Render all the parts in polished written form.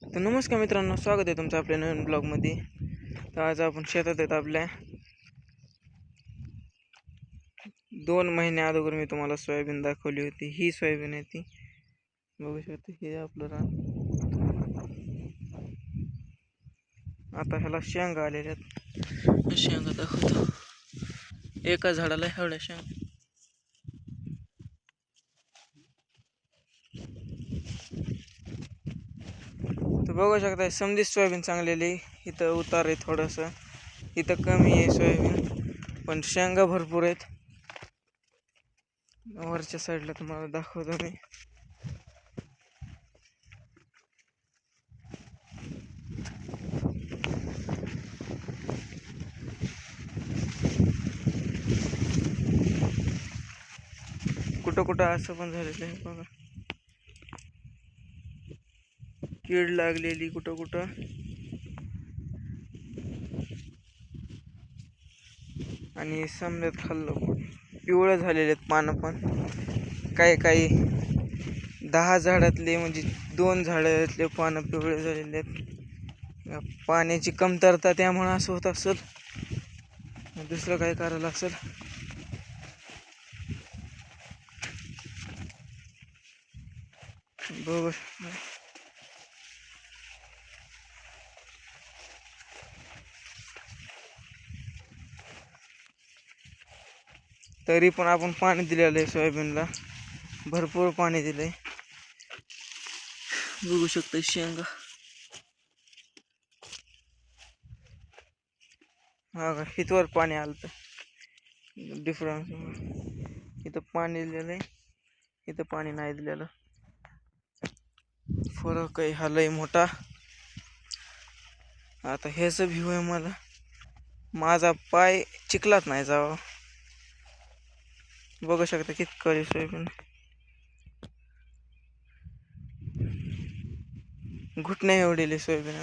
तर नमस्कार मित्रांनो, स्वागत आहे तुमचं आपल्या नवीन ब्लॉगमध्ये. तर आज आपण शेतात आहेत आपल्या. 2 महिन्या अगोदर मी तुम्हाला सोयाबीन दाखवली होती. ही सोयाबीन आहे ती, बघू शकता. हे आपलं रान. आता ह्याला शेंगा आलेल्या आहेत. शेंगा दाखवतो. एका झाडाला एवढ्या शेंगा. तर बघू शकता, समधी सोयाबीन चांगलेली. इथं उतार आहे थोडंसं, इथं कमी आहे सोयाबीन, पण शेंगा भरपूर आहेत. वरच्या साईडला तुम्हाला दाखवतो मी. कुठं कुठं असं पण झालेलं आहे बघा, कीड लागलेली कुठं कुठं. आणि समजात खाल्लं पिवळं झालेले आहेत पानं पण. काही 10 झाडातले म्हणजे 2 झाडातले पानं पिवळे झालेले आहेत. पाण्याची कमतरता त्यामुळे असं होत असेल, दुसरं काय करायला असेल. बघ, तरी पण आपण पाणी दिलेलं आहे सोयाबीनला, भरपूर पाणी दिलंय. बघू शकता शेंगा. हा का, हितवर पाणी आलं तर डिफरन्स. इथं पाणी दिलेलं आहे, इथं पाणी नाही दिलेलं. फरक आहे हा लय मोठा. आता ह्याच व्ह्यू आहे मला. माझा पाय चिखलात नाही जावा. बघू शकता किती कळी सोयाबीन. घुटणे एवढेले सोयाबीन.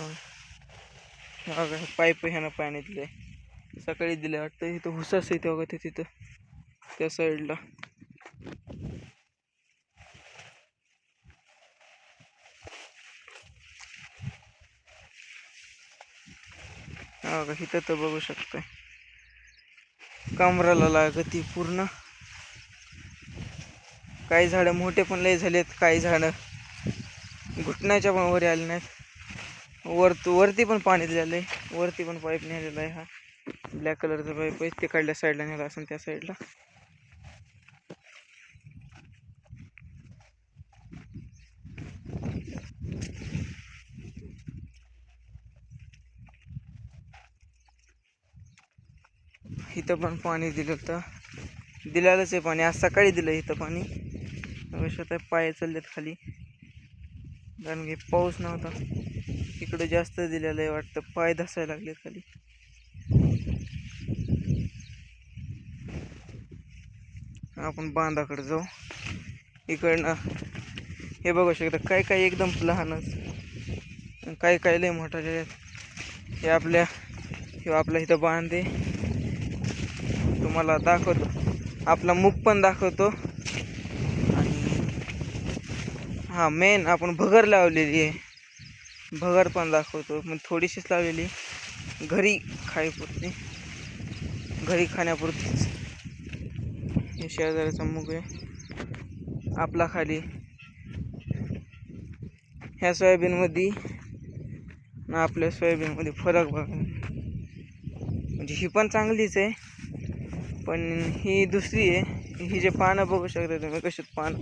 अगं पाईप ह्यानं पाणी दिले, सकाळी दिले वाटतं. इथं हुसास येते बघा, ते तिथं त्या साईडला. बघा इथं तर बघू शकताय, कमराला लागती पूर्ण. काही झाडं मोठे पण लय झालेत, काही झाडं घुटण्याच्या पण वर आले नाहीत. वरती पण पाणी दिलेलं आहे, वरती पण पाईप नेलेला आहे. हा ब्लॅक कलरचा पाईप आहे, तिकडल्या साईडला नेला असेल, त्या साईडला. इथं पण पाणी दिलेलंच आहे पाणी. आज सकाळी दिलं इथं पाणी. अवश्य पाय चाललेत खाली, कारण की पाऊस नव्हता. इकडे जास्त दिलेलं आहे वाटतं, पाय धसायला लागले खाली. आपण बांधाकडे जाऊ. इकडनं हे बघू शकता, काही एकदम लहानच, काही लय मोठा. हे आपल्या इथं बांध आहे. तुम्हाला दाखवतो, आपला मुख पण दाखवतो. आणि हा मेन आपण भगर लावलेली आहे, भगर पण दाखवतो. मग थोडीशीच लावलेली, घरी खाण्यापुरतीच. हे शेजाऱ्याचा मुग आहे आपला खाली. ह्या सोयाबीनमध्ये ना आपल्या सोयाबीनमध्ये फरक बघा. म्हणजे ही पण चांगलीच आहे, पण ही दुसरी आहे. ही जे पानं बघू शकता तुम्ही, कशी पानं.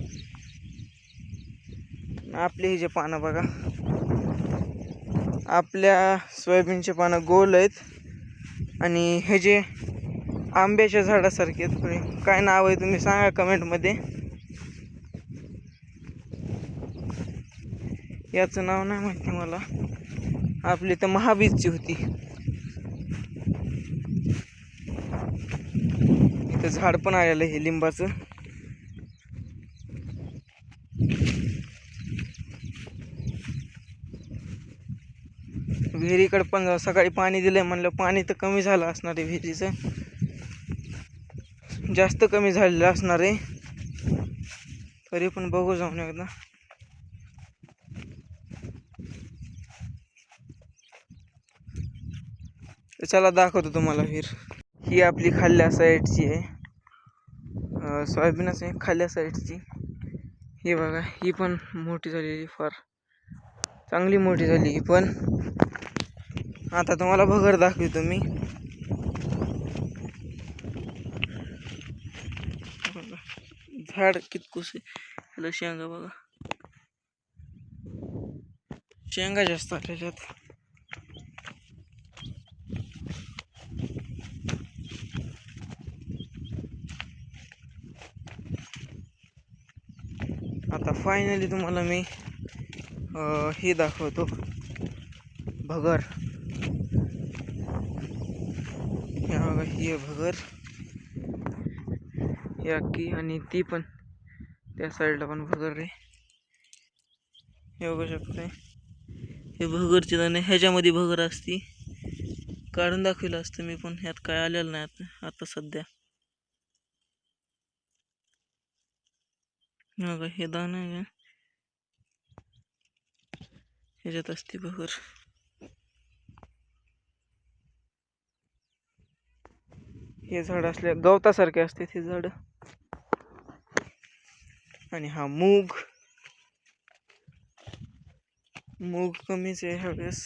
आपली ही जे पानं बघा, आपल्या सोयाबीनचे पानं गोल आहेत, आणि हे जे आंब्याच्या झाडासारखे आहेत. काय नाव आहे तुम्ही सांगा कमेंटमध्ये. याचं नाव नाही माहिती मला. आपली तर महाबीजची होती. इथं झाड पण आलेलं आहे लिंबाचं. विहिरीकडे पण सकाळी पाणी दिलंय म्हणलं, पाणी तर कमी झालं असणार आहे विहिरीचं, जास्त कमी झालेलं असणार आहे. तरी पण बघू जाऊन एकदा. तर चला दाखवतो तुम्हाला विहीर. ही आपली खाल्ल्या साईडची आहे, सोयाबीनच आहे खाल्ल्या साईडची. ही बघा, ही पण मोठी झालेली, फार चांगली मोठी झाली ही पण. आता तुम्हाला भगर दाखवतो मी. झाड कितकुस आहे, शेंगा बघा, शेंगा जास्त आलेल्यात. आता फायनली तुम्हाला मी हे दाखवतो, भगर. हे बघा, ही आहे भगर, ही अक्की, आणि ती पण त्या साईडला पण भगर आहे. हे बघू शकते, हे भगरचे दाणे, ह्याच्यामध्ये भगर असती. काढून दाखवलं असतं मी, पण ह्यात काय आलेलं नाही आता सध्या. बघा, हे दाणे आहे, ह्याच्यात असते भगर. हे झाड असले गवतासारखे असते हे झाड. आणि हा मूग कमीच आहे ह्यावेळेस.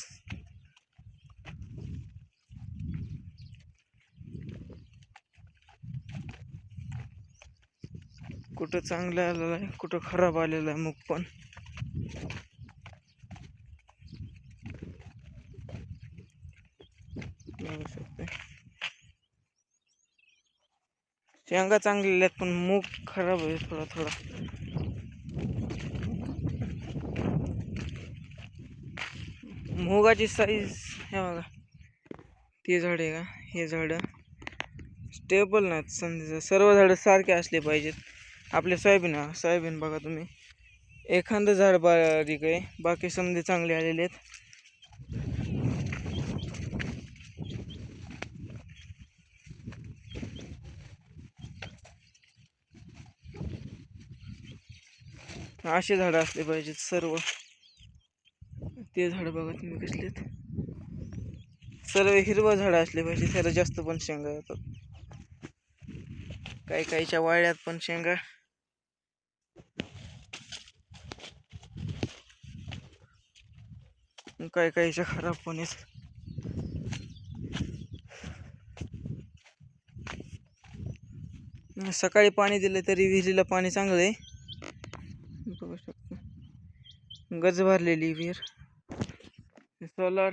कुठं चांगलं आलेलं आहे, कुठं खराब आलेलं आहे मूग पण. बघू शकते, शेंगा चांगलेल्या आहेत पण मूग खराब आहे थोडा थोडा. मुगाची साईज हे बघा, ते झाड आहे का, हे झाड स्टेबल नाहीत समजा. सर्व झाडं सारखे असले पाहिजेत. आपले सोयाबीन बघा तुम्ही, एखादं झाड बारीक आहे, बाकी समजे चांगले आलेले आहेत. असे झाडं असले पाहिजेत सर्व. ते झाड बघा तुम्ही कसलेत, सर्व हिरवं झाडं असले पाहिजे, त्याला जास्त पण शेंगा येतात. काहीच्या वाळ्यात पण शेंगा, काहीच्या खराब पण आहेत. सकाळी पाणी दिलं तरी विहिरीला पाणी चांगलं आहे. बघू शकतो, गज भरलेली विहीर. सोलार,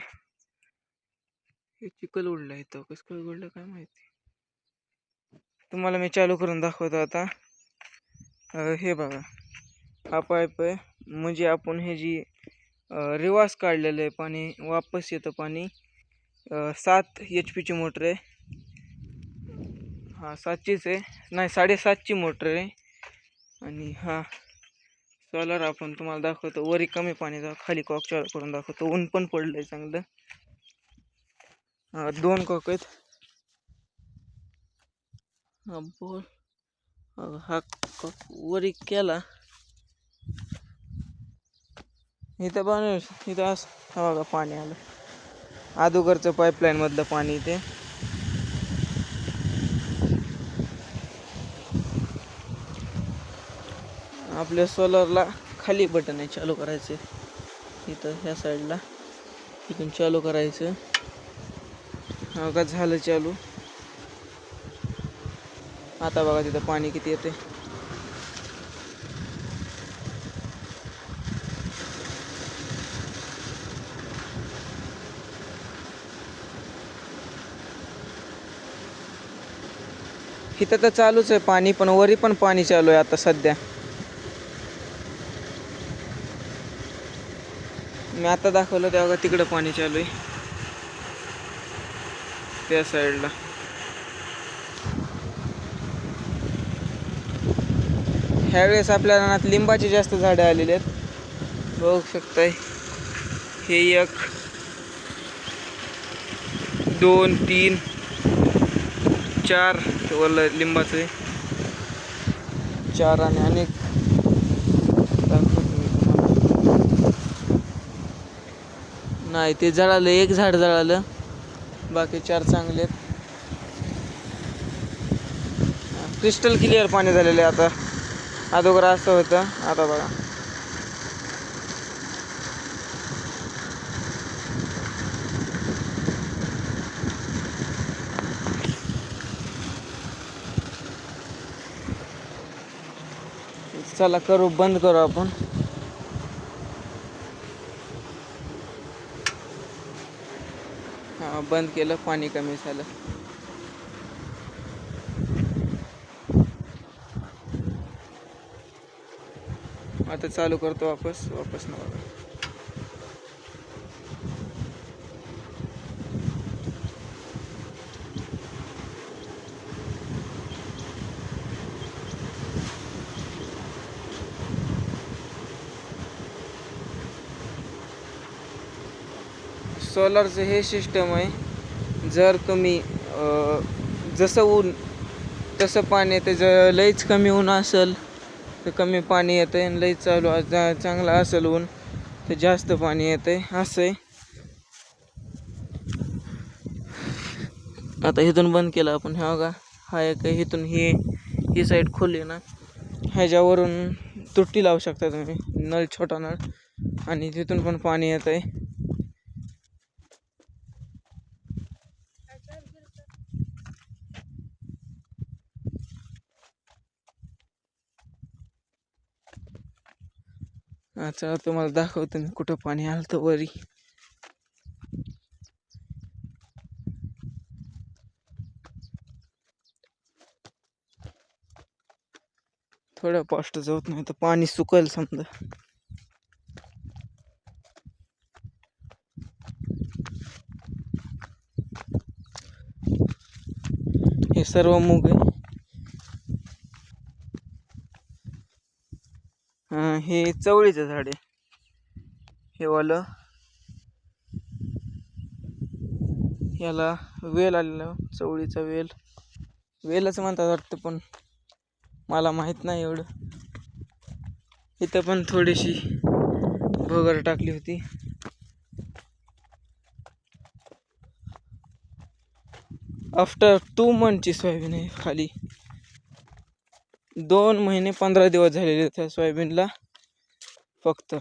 हे चिखल उडला इथं, कसं काय उडलं काय माहिती. तुम्हाला मी चालू करून दाखवतो आता. हे बघा, हा पाईप आहे, म्हणजे आपण हे जी रिवास काढलेलं आहे पाणी वापस येतं पाणी. 7 HP ची मोटर आहे. हा 7चीच आहे, नाही 7.5ची मोटर आहे. आणि हा सोलार आपण तुम्हाला दाखवतो. वरी कमी पाणी, खाली कॉक चालू करून दाखवतो. ऊन पण पडलंय चांगलं. 2 कॉक आहेत. हा बोल, हा कॉक वरी केला, इथं बनव, इथं असं हा बघा पाणी आलं, अगोदरचं पाईपलाईन मधलं पाणी इथे. आपल्या सोलरला खाली बटन आहे चालू करायचे, इथं ह्या साईडला, इथून चालू करायचं. हा का, झालं चालू. आता बघा तिथं पाणी किती येते. इथं तर चालूच आहे पाणी, पण वरी पण पाणी चालू आहे आता सध्या. मी आता दाखवलं तेव्हा तिकडं पाणी चालू आहे त्या साईडला. ह्यावेळेस आपल्या रानात लिंबाची जास्त झाडे आलेली आहेत, बघू शकताय. हे 1 2 3 4 वरलं लिंबाचं 4, आणि अनेक नाही, ते जळालं, एक झाड जळालं. बाकी 4 चांगले आहेत. क्रिस्टल क्लिअर पाणी झालेलं आहे आता. अगोदर असं होतं, आता बघा. चला बंद करू आपण. हां, बंद केलं, पाणी कमी झालं. आता चालू करतो वापस ना बघा. सोलरचं हे सिस्टम आहे. जर तुम्ही जसं ऊन तसं पाणी येतं. जर लईच कमी ऊन असेल तर कमी पाणी येतं आणि लईच चांगला असेल ऊन तर जास्त पाणी येतं. असं आहे. आता इथून बंद केलं आपण. हे बघा, हा एक इथून ही साईड खोलली ना, ह्याच्यावरून तुट्टी लावू शकता तुम्ही. नळ, छोटा नळ, आणि तिथून पण पाणी येत आहे. अच्छा, तुम्हाला दाखवतो मी कुठं पाणी आलं तर वरी. थोडं फास्ट जाऊत, नाही तर पाणी सुकल समजा. हे सर्व मूग आहे. हे चवळीचं झाड आहे. हे वालं, याला वेल आलेला, चवळीचा वेलच म्हणतात वाटतं, पण मला माहित नाही एवढं. इथं पण थोडीशी भोगर टाकली होती. आफ्टर 2 मंथची सोयाबीन आहे खाली. 2 महिने 15 दिवस झालेले त्या सोयाबीनला फक्त.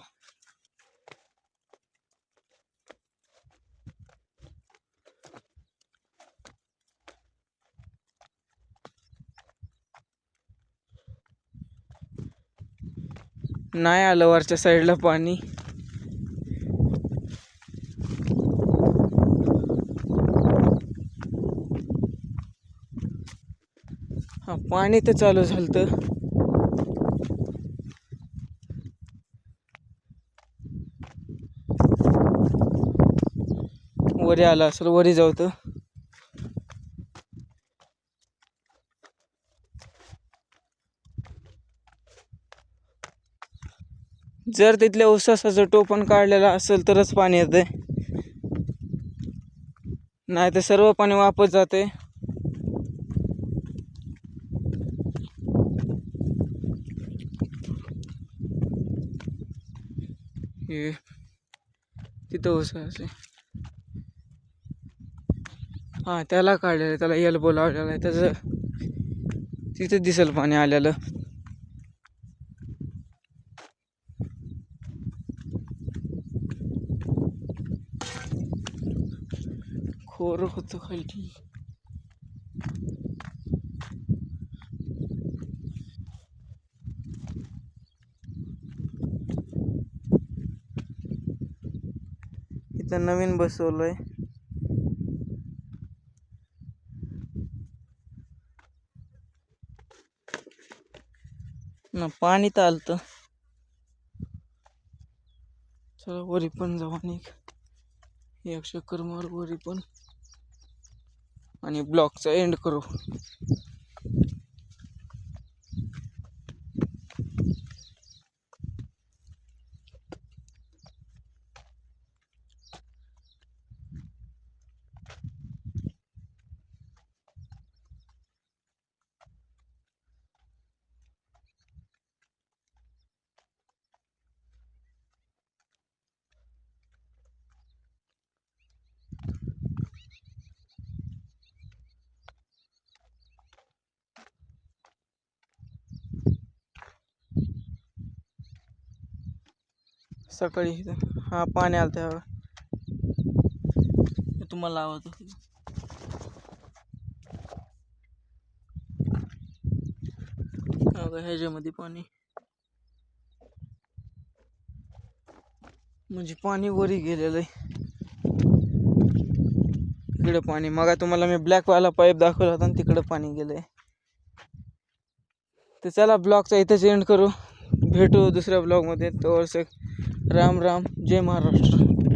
नाही आलं वरच्या साईडला पाणी. हा, पाणी तर चालू झालं. वरी आलं असेल, वरी जाऊ तर. जर तिथल्या उसाचं टोपण काढलेलं असेल तरच पाणी येते, नाही तर सर्व पाणी वापस जाते. हे तिथं ऊस असे, हा त्याला काढलेलं, त्याला एल्बो लावलेला आहे. त्याचं तिथं दिसेल पाणी आलेलं. खोर होतं खाली. इथं नवीन बसवलंय. ना पाणी तर आलतं. चला वरी पण जाऊ आणि एक चक्कर मार वरी पण, आणि ब्लॉकचा एंड करू. सकाळी इथं हा पाणी आलं त्यावर तुम्हाला आवाज ह्याच्यामध्ये पाणी म्हणजे पाणी वरी गेलेलं आहे. इकडं पाणी मग तुम्हाला मी ब्लॅकवाला पाईप दाखवला होता आणि तिकडं पाणी गेलंय. तर चला ब्लॉगचा इथंच एंड करू. भेटू दुसऱ्या ब्लॉगमध्ये. तोवर राम राम, जय महाराष्ट्र.